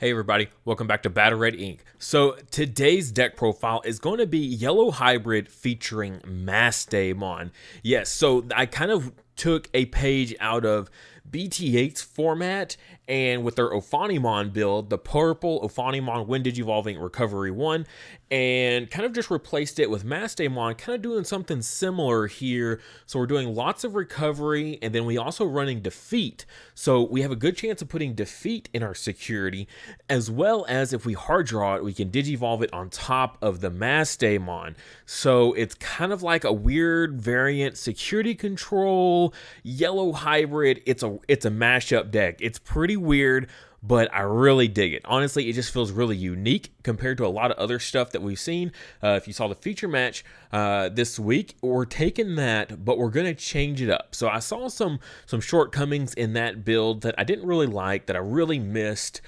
Hey everybody, welcome back to Battle Red Inc. So today's deck profile is going to be Yellow Hybrid featuring Mastemon. Yes, so I kind of took a page out of BT8's format, and with their Ophanimon build, the purple Ophanimon Wind Digivolving Recovery 1, and kind of just replaced it with Mastemon, kind of doing something similar here. So we're doing lots of recovery, and then we also running defeat. So we have a good chance of putting defeat in our security, as well as if we hard draw it, we can Digivolve it on top of the Mastemon. So it's kind of like a weird variant security control, yellow hybrid. It's a mashup deck. It's pretty weird, but I really dig it. Honestly, it just feels really unique compared to a lot of other stuff that we've seen. If you saw the feature match this week, we're taking that, but we're going to change it up. So I saw some shortcomings in that build that I didn't really like, that I really missed.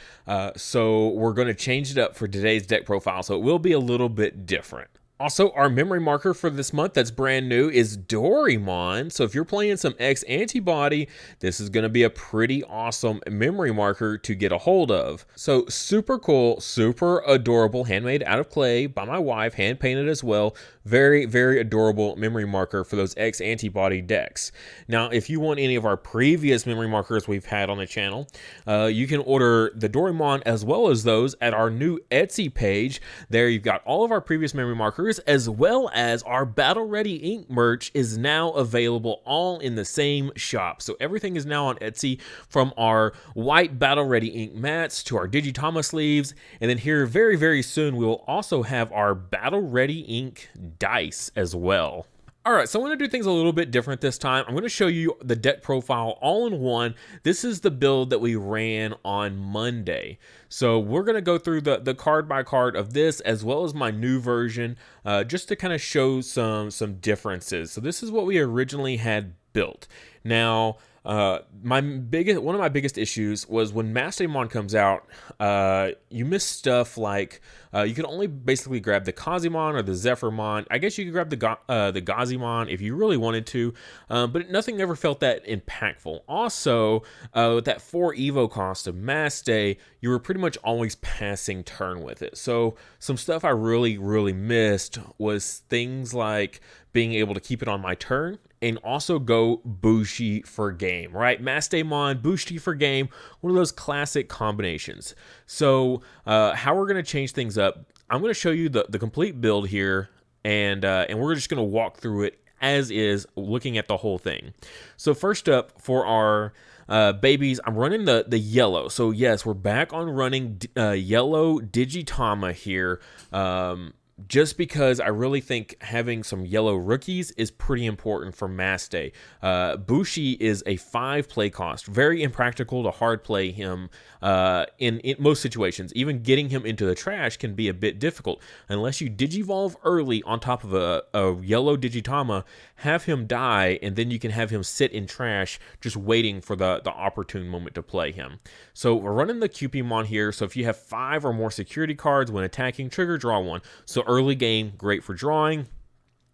So we're going to change it up for today's deck profile, so it will be a little bit different. Also, our memory marker for this month that's brand new is Duotamer. So if you're playing some X antibody, this is going to be a pretty awesome memory marker to get a hold of. So super cool, super adorable, handmade out of clay by my wife, hand painted as well. Very, very adorable memory marker for those X antibody decks. Now, if you want any of our previous memory markers we've had on the channel, you can order the Duotamer as well as those at our new Etsy page. There you've got all of our previous memory markers, as well as our Battle Ready Inc. merch is now available all in the same shop. So everything is now on Etsy, from our white Battle Ready Inc. mats to our Duotamer sleeves. And then here very, very soon, we will also have our Battle Ready Inc. dice as well. All right, so I'm going to do things a little bit different this time. I'm going to show you the deck profile all in one. This is the build that we ran on Monday. So we're going to go through the card by card of this, as well as my new version, just to kind of show some differences. So this is what we originally had built. Now, one of my biggest issues was when Mastemon comes out, you miss stuff like you can only basically grab the Kazimon or the Zephyrmon. I guess you could grab the Gazimon if you really wanted to, but nothing ever felt that impactful. Also, with that 4 Evo cost of Maste, you were pretty much always passing turn with it. So some stuff I really, really missed was things like being able to keep it on my turn and also go Bushy for game, right? Mastemon, Bushy for game, one of those classic combinations. So how we're going to change things up, I'm going to show you the complete build here, and we're just going to walk through it as is, looking at the whole thing. So first up, for our babies, I'm running the yellow. So yes, we're back on running yellow Duotamer here. Just because I really think having some yellow rookies is pretty important for Maste. Bushy is a 5 play cost, very impractical to hard play him in most situations. Even getting him into the trash can be a bit difficult unless you Digivolve early on top of a yellow Duotamer, have him die, and then you can have him sit in trash just waiting for the opportune moment to play him. So we're running the Cupimon here. So if you have 5 or more security cards when attacking, trigger, draw 1. So early game, great for drawing.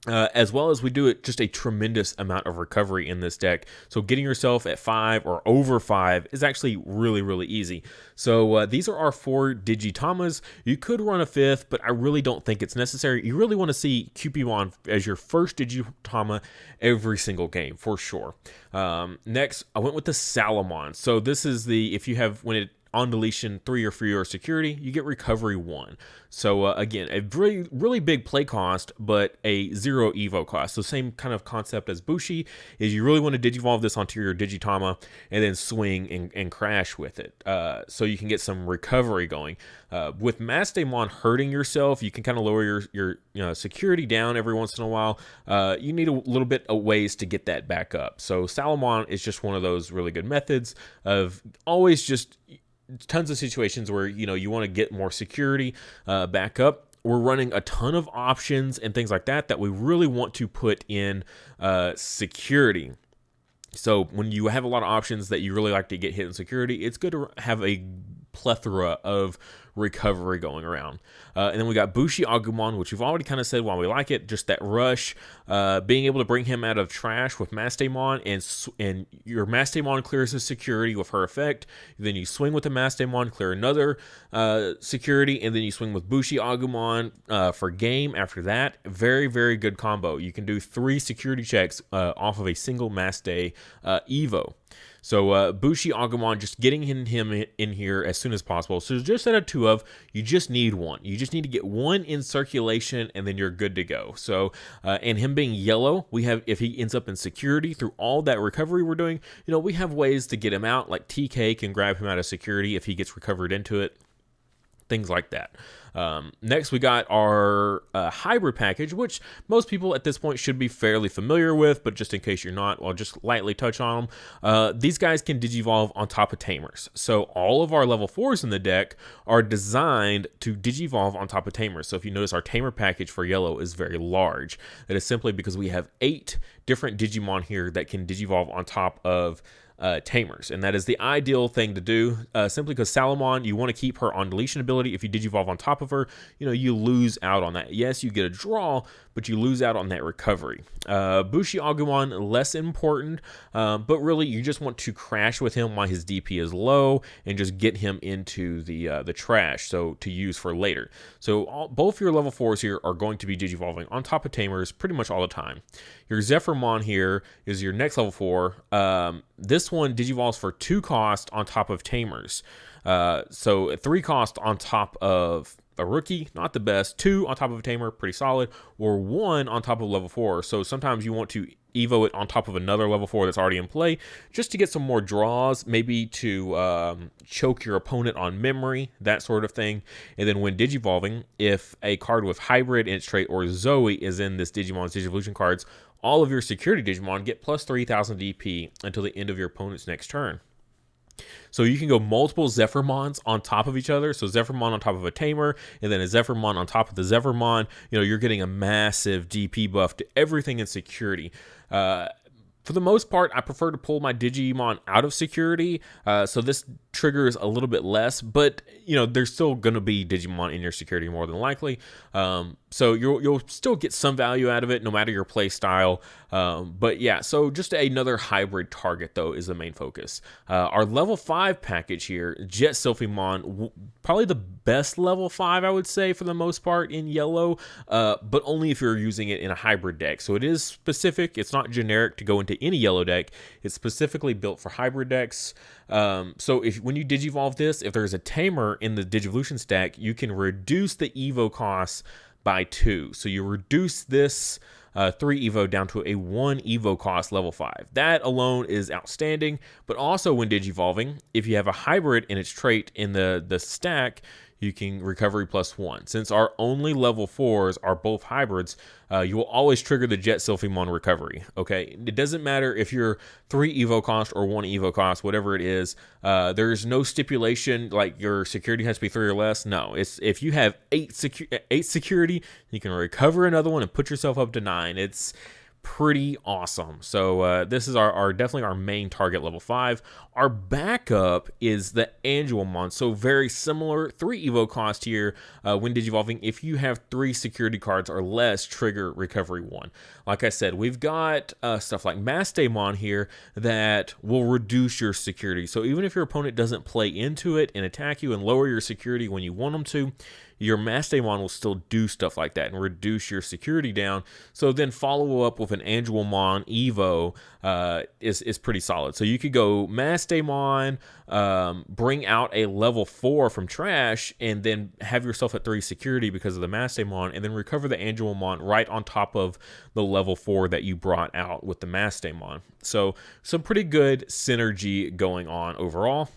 As well as we do it just a tremendous amount of recovery in this deck. So getting yourself at 5 or over 5 is actually really, really easy. So these are our 4 Duotamers. You could run a 5th, but I really don't think it's necessary. You really want to see Cupimon as your first Duotamer every single game, for sure. Next, I went with the Salamon. So this is if you have, when it on deletion 3 or fewer security, you get recovery 1. So again, a really, really big play cost, but a 0 Evo cost. So same kind of concept as Bushy, is you really want to Digivolve this onto your Duotamer and then swing and crash with it. So you can get some recovery going. With Mastemon hurting yourself, you can kind of lower your security down every once in a while. You need a little bit of ways to get that back up. So Salamon is just one of those really good methods of always just tons of situations where you want to get more security back up. We're running a ton of options and things like that we really want to put in security. So when you have a lot of options that you really like to get hit in security, it's good to have a plethora of recovery going around. And then we got Bushy Agumon, which we've already kind of said why we like it. Just that rush, being able to bring him out of trash with Mastemon, and your Mastemon clears his security with her effect. Then you swing with the Mastemon, clear another security, and then you swing with Bushy Agumon for game after that. Very, very good combo. You can do 3 security checks off of a single Maste Evo. So Bushy Agumon, just getting him in here as soon as possible. So just out of 2 of, you just need 1. You just need to get 1 in circulation, and then you're good to go. So and him being yellow, we have, if he ends up in security through all that recovery we're doing, you know, we have ways to get him out. Like TK can grab him out of security if he gets recovered into it. Things like that. Next, we got our hybrid package, which most people at this point should be fairly familiar with, but just in case you're not, I'll just lightly touch on them. These guys can Digivolve on top of Tamers. So all of our level 4s in the deck are designed to Digivolve on top of Tamers. So if you notice, our Tamer package for yellow is very large. That is simply because we have 8 different Digimon here that can Digivolve on top of Tamers, and that is the ideal thing to do, simply because Salamon, you want to keep her on deletion ability. If you Digivolve on top of her, you know, you lose out on that. Yes, you get a draw, but you lose out on that recovery. Bushy Agumon, less important, but really you just want to crash with him while his DP is low and just get him into the trash, so to use for later. So both your level 4s here are going to be Digivolving on top of Tamers pretty much all the time. Your Zephyrmon here is your next level 4. This one Digivolves for 2 cost on top of Tamers. So 3 cost on top of a rookie, not the best. 2 on top of a Tamer, pretty solid. Or 1 on top of level 4. So sometimes you want to Evo it on top of another level 4 that's already in play, just to get some more draws, maybe to choke your opponent on memory, that sort of thing. And then when Digivolving, if a card with Hybrid in its trait or Zoe is in this Digimon's Digivolution cards, all of your security Digimon get plus 3,000 DP until the end of your opponent's next turn. So you can go multiple Zephyrmons on top of each other. So Zephyrmon on top of a Tamer, and then a Zephyrmon on top of the Zephyrmon. You know, you're getting a massive DP buff to everything in security. For the most part, I prefer to pull my Digimon out of security, so this triggers a little bit less, but you know, there's still going to be Digimon in your security more than likely, so you'll still get some value out of it no matter your play style. But yeah, so just another hybrid target though is the main focus. Our level 5 package here, Jet Sylphimon, probably the best level 5 I would say for the most part in yellow, but only if you're using it in a hybrid deck. So it is specific, it's not generic to go into any yellow deck. It's specifically built for hybrid decks. So when you Digivolve this, if there's a Tamer in the Digivolution stack, you can reduce the Evo costs by 2. So you reduce this 3 Evo down to a 1 Evo cost level 5. That alone is outstanding. But also when Digivolving, if you have a hybrid in its trait in the stack, you can recovery plus 1. Since our only level 4s are both hybrids, you will always trigger the Jet Sylphimon recovery. Okay, it doesn't matter if you're 3 Evo cost or 1 Evo cost, whatever it is. There's no stipulation like your security has to be 3 or less. No, it's if you have 8 security, you can recover another one and put yourself up to 9. It's pretty awesome. So this is our definitely our main target level 5. Our backup is the Angelmon. So very similar, 3 Evo cost here when Digivolving. If you have 3 security cards or less, trigger recovery 1. Like I said, we've got stuff like Mastemon here that will reduce your security. So even if your opponent doesn't play into it and attack you and lower your security when you want them to, your Mastemon will still do stuff like that and reduce your security down. So then follow up with an Angelmon Evo is pretty solid. So you could go Mastemon, bring out a level 4 from trash, and then have yourself at 3 security because of the Mastemon, and then recover the Angelmon right on top of the level 4 that you brought out with the Mastemon. So some pretty good synergy going on overall.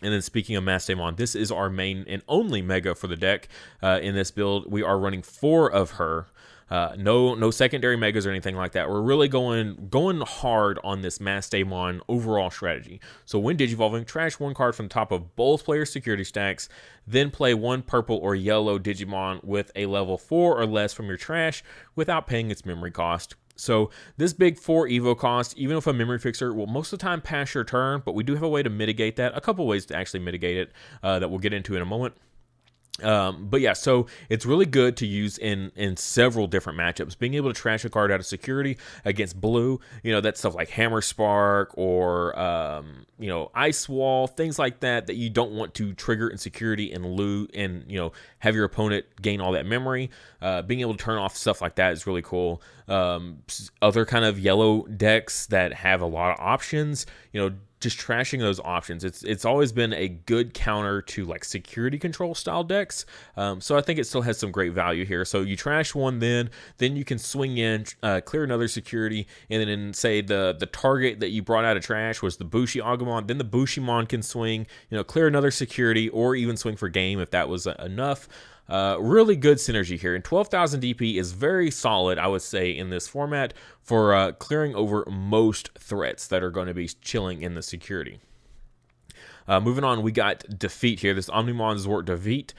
And then speaking of Mastemon, this is our main and only Mega for the deck. In this build, we are running 4 of her. No secondary Megas or anything like that. We're really going hard on this Mastemon overall strategy. So when Digivolving, trash 1 card from the top of both players' security stacks, then play 1 purple or yellow Digimon with a level 4 or less from your trash without paying its memory cost. So this big 4 Evo cost, even with a memory fixer, will most of the time pass your turn, but we do have a way to mitigate that. A couple ways to actually mitigate it that we'll get into in a moment. But yeah, so it's really good to use in several different matchups. Being able to trash a card out of security against blue, that's stuff like Hammer Spark or Ice Wall, things like that you don't want to trigger in security and loot and have your opponent gain all that memory. Being able to turn off stuff like that is really cool. Other kind of yellow decks that have a lot of options, just trashing those options. It's always been a good counter to like security control style decks. So I think it still has some great value here. So you trash one, then you can swing in, clear another security, and then say the target that you brought out of trash was the Bushy Agumon. Then the Bushymon can swing, clear another security, or even swing for game if that was enough. Really good synergy here, and 12,000 DP is very solid, I would say, in this format for clearing over most threats that are going to be chilling in the security. Moving on, we got defeat here. This Omnimon Zort defeat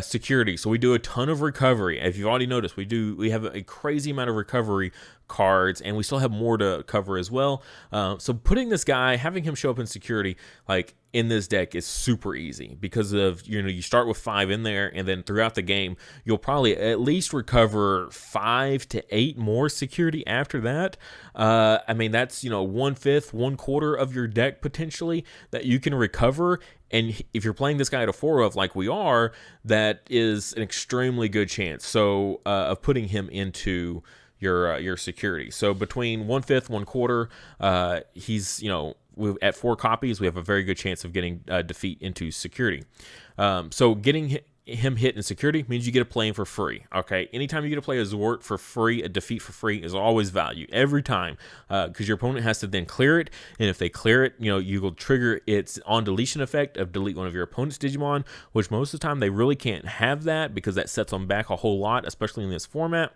security. So we do a ton of recovery. If you've already noticed, we have a crazy amount of recovery cards, and we still have more to cover as well. So putting this guy, having him show up in security, like in this deck, is super easy because of you start with 5 in there, and then throughout the game you'll probably at least recover 5 to 8 more security after that. I mean, that's 1/5, 1/4 of your deck potentially that you can recover. And if you're playing this guy at a 4 of like we are, that is an extremely good chance of putting him into your security. So between 1/5, 1/4, he's at 4 copies, we have a very good chance of getting defeat into security. So getting him hit in security means you get to play him for free. Okay, anytime you get to play a Zort for free, a defeat for free is always value every time, because your opponent has to then clear it, and if they clear it, you will trigger its on deletion effect of delete one of your opponent's Digimon, which most of the time they really can't have that because that sets them back a whole lot, especially in this format.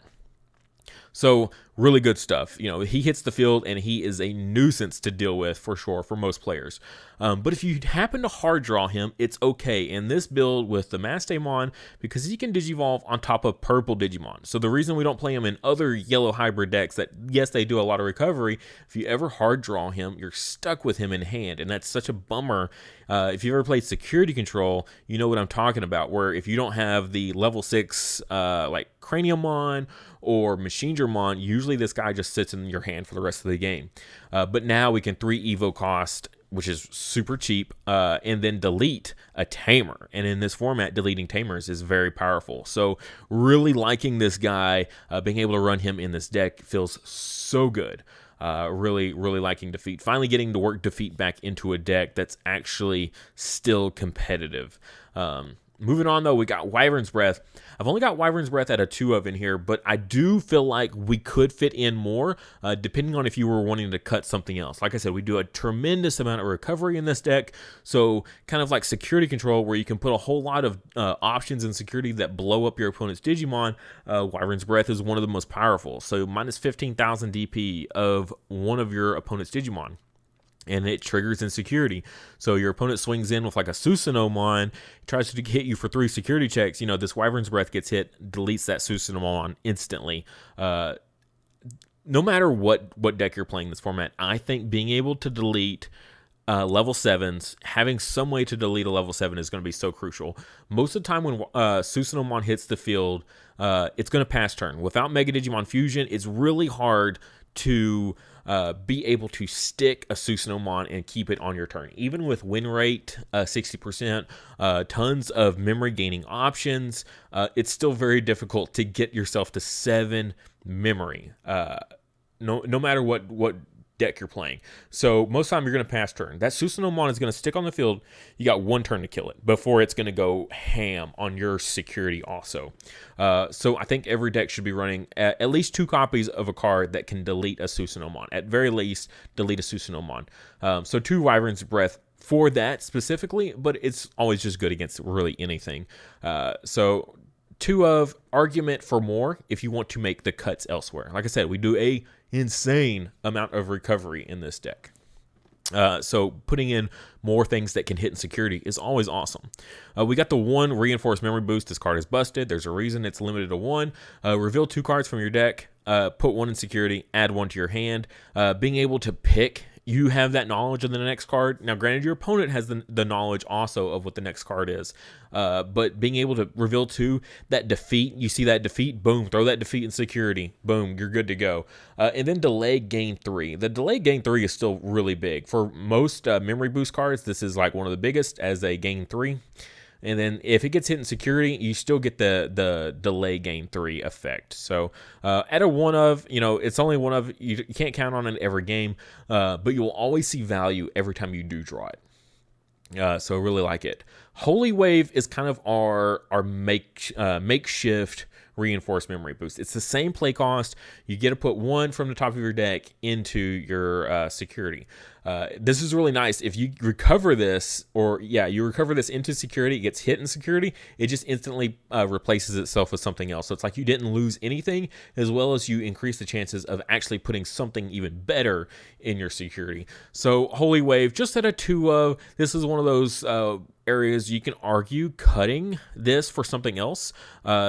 So really good stuff. He hits the field and he is a nuisance to deal with for sure for most players. But if you happen to hard draw him, it's okay. In this build with the Mastemon, because he can Digivolve on top of purple Digimon. So the reason we don't play him in other yellow hybrid decks that, yes, they do a lot of recovery, if you ever hard draw him, you're stuck with him in hand. And that's such a bummer. If you've ever played security control, you know what I'm talking about, where if you don't have the level 6 like Craniumon or Machingermon, usually this guy just sits in your hand for the rest of the game. But now we can 3 Evo cost, which is super cheap, and then delete a Tamer. And in this format, deleting Tamers is very powerful. So really liking this guy, being able to run him in this deck feels so good. Really liking defeat. Finally getting to work defeat back into a deck that's actually still competitive. Moving on, though, we got Wyvern's Breath. I've only got Wyvern's Breath at a 2 of in here, but I do feel like we could fit in more, depending on if you were wanting to cut something else. Like I said, we do a tremendous amount of recovery in this deck, so kind of like security control, where you can put a whole lot of options in security that blow up your opponent's Digimon. Wyvern's Breath is one of the most powerful, so minus 15,000 DP of one of your opponent's Digimon. And it triggers in security. So your opponent swings in with like a Susanomon, tries to hit you for 3 security checks. This Wyvern's Breath gets hit, deletes that Susanomon instantly. No matter what deck you're playing this format, I think being able to delete level 7s, having some way to delete a level 7 is going to be so crucial. Most of the time when Susanomon hits the field, it's going to pass turn. Without Mega Digimon Fusion, it's really hard to be able to stick a Susanomon and keep it on your turn. Even with win rate 60%, tons of memory gaining options, it's still very difficult to get yourself to 7 memory, no matter what deck you're playing. So most of the time you're going to pass turn. That Susanomon is going to stick on the field. You got 1 turn to kill it before it's going to go ham on your security also. So I think every deck should be running at least 2 copies of a card that can delete a Susanomon. At very least, delete a Susanomon. So 2 Wyvern's Breath for that specifically, but it's always just good against really anything. So 2 of argument for more if you want to make the cuts elsewhere. Like I said, we do a insane amount of recovery in this deck. So putting in more things that can hit in security is always awesome. We got the 1 reinforced memory boost. This card is busted. There's a reason it's limited to 1. Reveal 2 cards from your deck. Put 1 in security. Add 1 to your hand. Being able to pick. You have that knowledge of the next card. Now, granted, your opponent has the knowledge also of what the next card is. But being able to reveal 2, that defeat, you see that defeat, boom, throw that defeat in security. Boom, you're good to go. And then delay gain 3. The delay gain 3 is still really big. For most memory boost cards, this is like one of the biggest as a gain 3. And then if it gets hit in security, you still get the delay gain 3 effect. So at a 1 of, it's only 1 of, you can't count on it every game, but you will always see value every time you do draw it. So I really like it. Holy Wave is kind of our makeshift reinforced memory boost. It's the same play cost. You get to put 1 from the top of your deck into your security. This is really nice. If you recover this, you recover this into security, it gets hit in security, it just instantly replaces itself with something else. So it's like you didn't lose anything, as well as you increase the chances of actually putting something even better in your security. So Holy Wave, just at a 2 of, this is one of those areas you can argue cutting this for something else,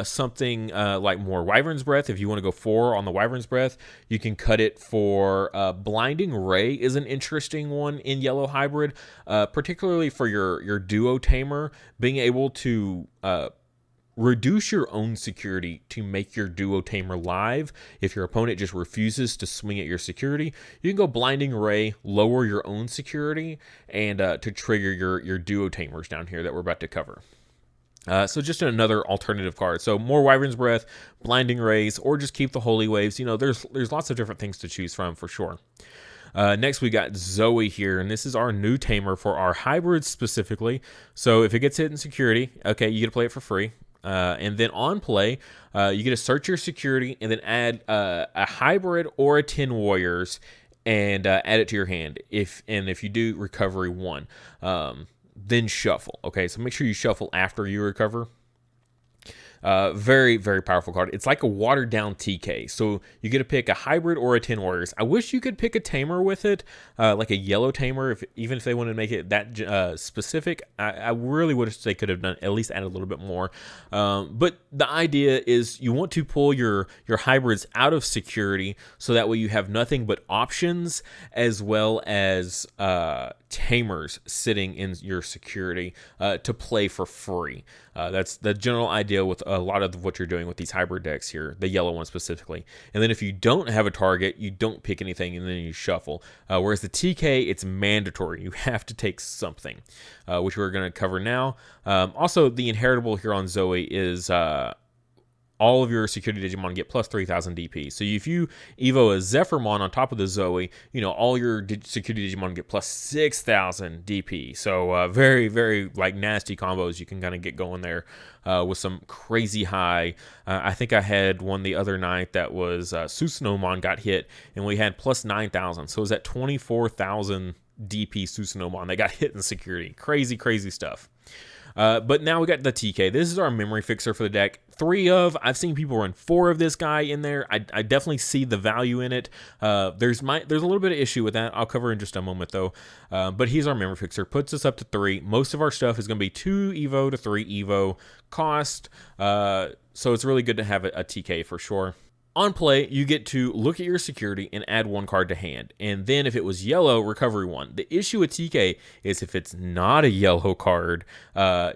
something like more Wyvern's Breath. If you want to go 4 on the Wyvern's Breath, you can cut it for Blinding Ray is an interesting one in Yellow Hybrid, particularly for your Duotamer, being able to reduce your own security to make your Duotamer live. If your opponent just refuses to swing at your security, you can go Blinding Ray, lower your own security, and to trigger your Duotamers down here that we're about to cover. So just another alternative card. So more Wyvern's Breath, Blinding Rays, or just keep the Holy Waves. There's lots of different things to choose from for sure. Next, we got Zoe here, and this is our new tamer for our hybrids specifically. So if it gets hit in security, okay, you get to play it for free. And then on play, you get to search your security and then add a hybrid or a 10 warriors and add it to your hand. If you do, recovery 1. Then shuffle. Okay, so make sure you shuffle after you recover. Very, very powerful card. It's like a watered down TK. So you get to pick a hybrid or a 10 warriors. I wish you could pick a tamer with it, like a yellow tamer, even if they wanted to make it that specific. I really wish they could have done at least add a little bit more. But the idea is you want to pull your hybrids out of security so that way you have nothing but options as well as tamers sitting in your security to play for free. That's the general idea with a lot of what you're doing with these hybrid decks here, the yellow one specifically. And then if you don't have a target, you don't pick anything and then you shuffle. Whereas the TK, it's mandatory. You have to take something, which we're going to cover now. Also, the inheritable here on Zoe is all of your security Digimon get plus 3,000 DP. So if you Evo a Zephyrmon on top of the Zoe, all your security Digimon get plus 6,000 DP. So very, very nasty combos you can kind of get going there with some crazy high. I think I had one the other night that was Susanomon got hit, and we had plus 9,000. So it was at 24,000 DP Susanomon that got hit in security. Crazy, crazy stuff. But now we got the TK. This is our memory fixer for the deck. 3 of. I've seen people run 4 of this guy in there. I definitely see the value in it. There's a little bit of issue with that. I'll cover in just a moment though. But he's our memory fixer. Puts us up to 3. Most of our stuff is going to be 2 Evo to 3 Evo cost. So it's really good to have a TK for sure. On play, you get to look at your security and add 1 card to hand. And then if it was yellow, recovery 1. The issue with TK is if it's not a yellow card,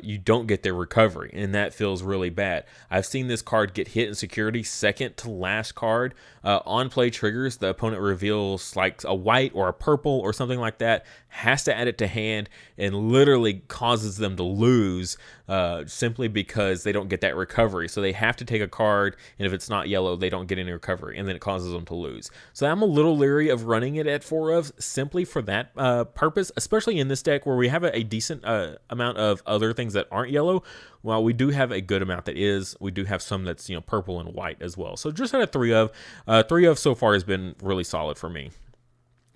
you don't get their recovery. And that feels really bad. I've seen this card get hit in security, second to last card. On play triggers, the opponent reveals like a white or a purple or something like that, has to add it to hand, and literally causes them to lose simply because they don't get that recovery. So they have to take a card, and if it's not yellow, they don't get any recovery, and then it causes them to lose. So I'm a little leery of running it at 4 of simply for that purpose, especially in this deck where we have a decent amount of other things that aren't yellow. While we do have a good amount that is, we do have some that's purple and white as well. So just at a 3 of, 3 of so far has been really solid for me.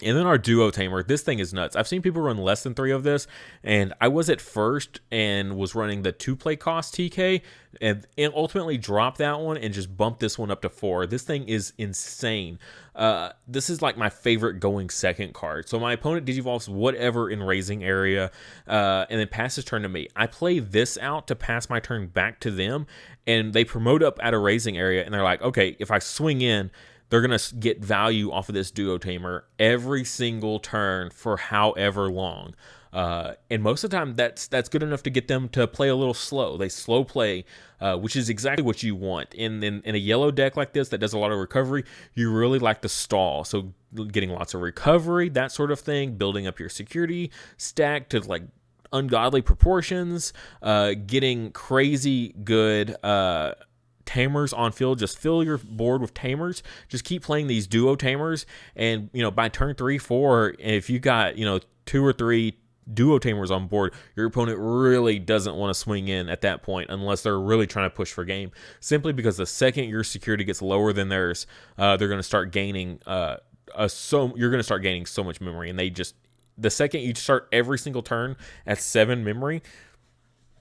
And then our Duotamer, this thing is nuts. I've seen people run less than 3 of this, and I was at first and was running the 2-play cost TK, and ultimately dropped that one and just bumped this one up to 4. This thing is insane. This is like my favorite going second card. So my opponent digivolves whatever in raising area, and then passes turn to me. I play this out to pass my turn back to them, and they promote up at a raising area, and they're like, okay, if I swing in, they're going to get value off of this Duotamer every single turn for however long. And most of the time, that's good enough to get them to play a little slow. They slow play, which is exactly what you want. In a yellow deck like this that does a lot of recovery, you really like to stall. So getting lots of recovery, that sort of thing, building up your security stack to like ungodly proportions, getting crazy good tamers on field. Just fill your board with tamers. Just keep playing these Duotamers, and by turn 3, 4, if you got 2 or 3 Duotamers on board, your opponent really doesn't want to swing in at that point unless they're really trying to push for game. Simply because the second your security gets lower than theirs, they're going to start gaining you're going to start gaining so much memory, and the second you start every single turn at 7 memory,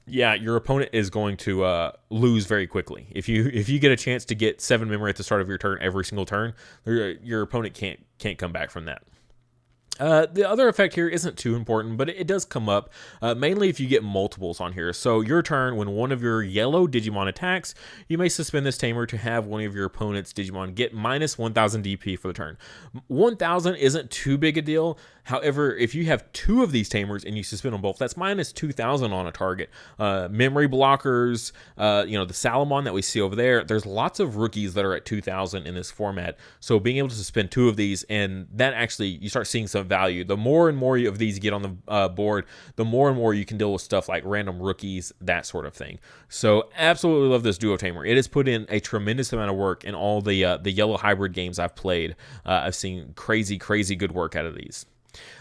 yeah, your opponent is going to lose very quickly. If you get a chance to get 7 memory at the start of your turn every single turn, your opponent can't come back from that. The other effect here isn't too important, but it does come up, mainly if you get multiples on here. So your turn, when one of your yellow Digimon attacks, you may suspend this tamer to have one of your opponent's Digimon get minus 1000 DP for the turn. 1000 isn't too big a deal. However, if you have 2 of these tamers and you suspend them both, that's minus 2000 on a target. Memory blockers, the Salamon that we see over there, there's lots of rookies that are at 2000 in this format. So being able to suspend 2 of these, and that actually, you start seeing some value. The more and more of these get on the board, the more and more you can deal with stuff like random rookies, that sort of thing. So absolutely love this Duotamer. It has put in a tremendous amount of work in all the yellow hybrid games I've played. I've seen crazy good work out of these.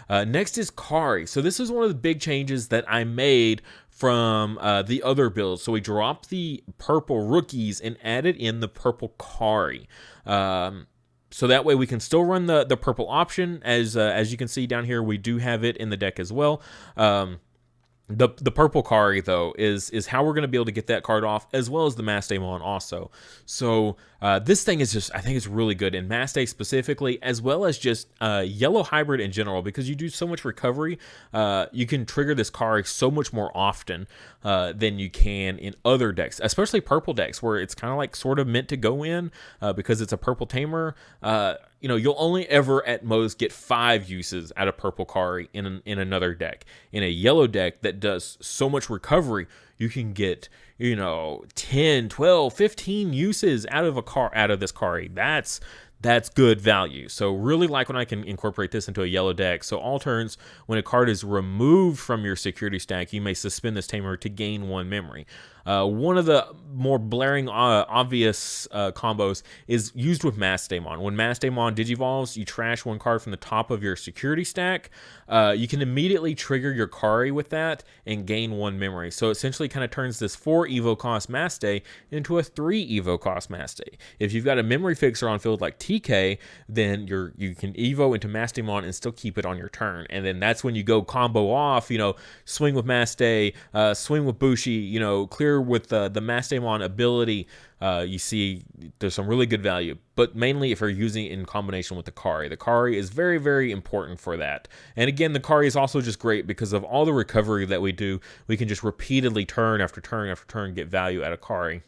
Next is Kari. So this is one of the big changes that I made from the other builds. So we dropped the purple rookies and added in the purple Kari. So that way we can still run the purple option. As you can see down here, we do have it in the deck as well. The purple Kari, though, is how we're going to be able to get that card off, as well as the Mastemon also. So this thing is just, I think it's really good in Maste specifically, as well as just yellow hybrid in general, because you do so much recovery. You can trigger this Kari so much more often than you can in other decks, especially purple decks, where it's kind of like sort of meant to go in because it's a purple tamer. You'll only ever at most get 5 uses out of purple Kari in another deck. In a yellow deck that does so much recovery, you can get 10, 12, 15 uses out of this Kari. That's good value. So really like when I can incorporate this into a yellow deck. So all turns, when a card is removed from your security stack, you may suspend this tamer to gain 1 memory. One of the more blaring, obvious combos is used with Mastemon. When Mastemon digivolves, you trash 1 card from the top of your security stack. You can immediately trigger your Kari with that and gain 1 memory. So essentially kind of turns this 4 Evo cost Maste into a 3 Evo cost Maste. If you've got a memory fixer on field like TK, then you can Evo into Mastemon and still keep it on your turn. And then that's when you go combo off, swing with Maste, swing with Bushy, clear with the Mastemon ability. You see there's some really good value, but mainly if you're using it in combination with the Kari. The Kari is very, very important for that. And again, the Kari is also just great because of all the recovery that we do. We can just repeatedly turn after turn after turn get value out of Kari.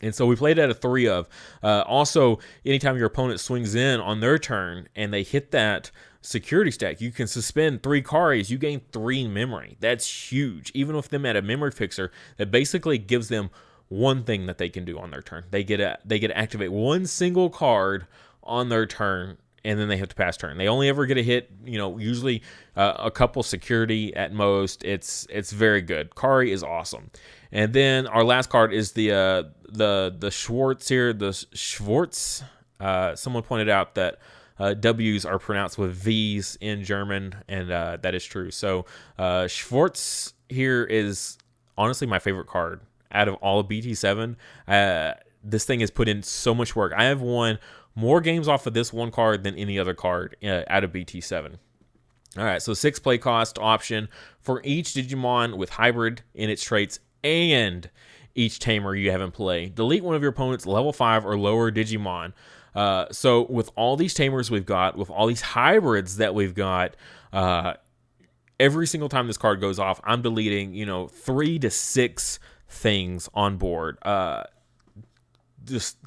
And so we played at a 3 of. Also, anytime your opponent swings in on their turn and they hit that security stack, you can suspend 3 Karis. You gain 3 memory. That's huge. Even with them at a memory fixer, that basically gives them one thing that they can do on their turn. They get to activate 1 single card on their turn, and then they have to pass turn. They only ever get a hit, usually a couple security at most. It's very good. Kari is awesome. And then our last card is the Schwartz here. The Schwartz. Someone pointed out that W's are pronounced with V's in German, and that is true. So Schwartz here is honestly my favorite card out of all of BT7. This thing has put in so much work. I have won more games off of this one card than any other card out of BT7. All right, so 6 play cost option for each Digimon with hybrid in its traits and each tamer you have in play. Delete one of your opponent's level 5 or lower Digimon. So with all these tamers we've got, with all these hybrids that we've got, every single time this card goes off, I'm deleting, 3 to 6 things on board. Just,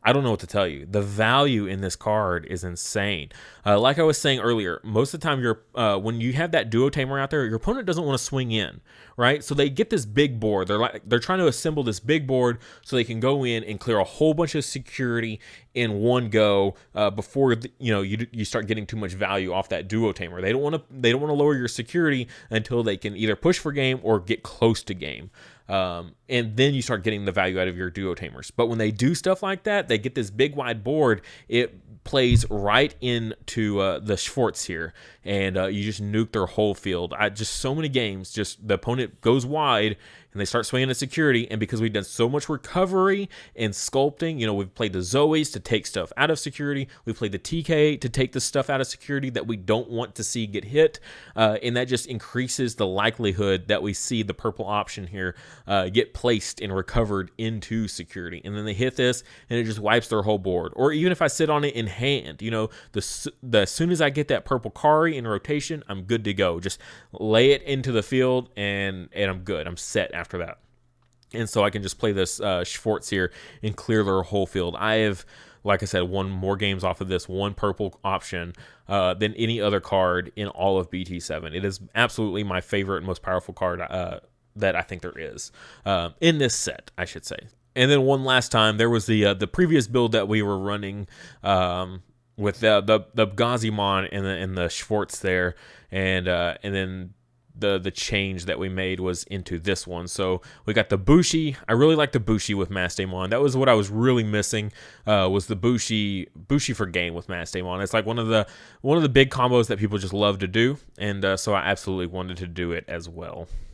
I don't know what to tell you. The value in this card is insane. Like I was saying earlier, most of the time when you have that Duotamer out there, your opponent doesn't want to swing in, right? So they get this big board. They're trying to assemble this big board so they can go in and clear a whole bunch of security in one go before you start getting too much value off that Duotamer. They don't want to lower your security until they can either push for game or get close to game. And then you start getting the value out of your Duotamers. But when they do stuff like that, they get this big wide board, it plays right into the Schwartz here, and you just nuke their whole field. Just so many games, just the opponent goes wide and they start swinging at security, and because we've done so much recovery and sculpting, we've played the Zoes to take stuff out of security, we've played the TK to take the stuff out of security that we don't want to see get hit, and that just increases the likelihood that we see the purple option here get placed and recovered into security, and then they hit this and it just wipes their whole board. Or even if I sit on it in hand, as soon as I get that purple Kari in rotation, I'm good to go. Just lay it into the field and I'm good. I'm set after that. And so I can just play this Schwartz here and clear their whole field. I have, like I said, won more games off of this one purple option than any other card in all of BT7. It is absolutely my favorite and most powerful card that I think there is in this set, I should say. And then one last time, there was the previous build that we were running with the Gazimon and the Schwartz there, and then the change that we made was into this one. So we got the Bushy. I really like the Bushy with Mastemon. That was what I was really missing, was the Bushy for game with Mastemon. It's like one of the big combos that people just love to do, and so I absolutely wanted to do it as well.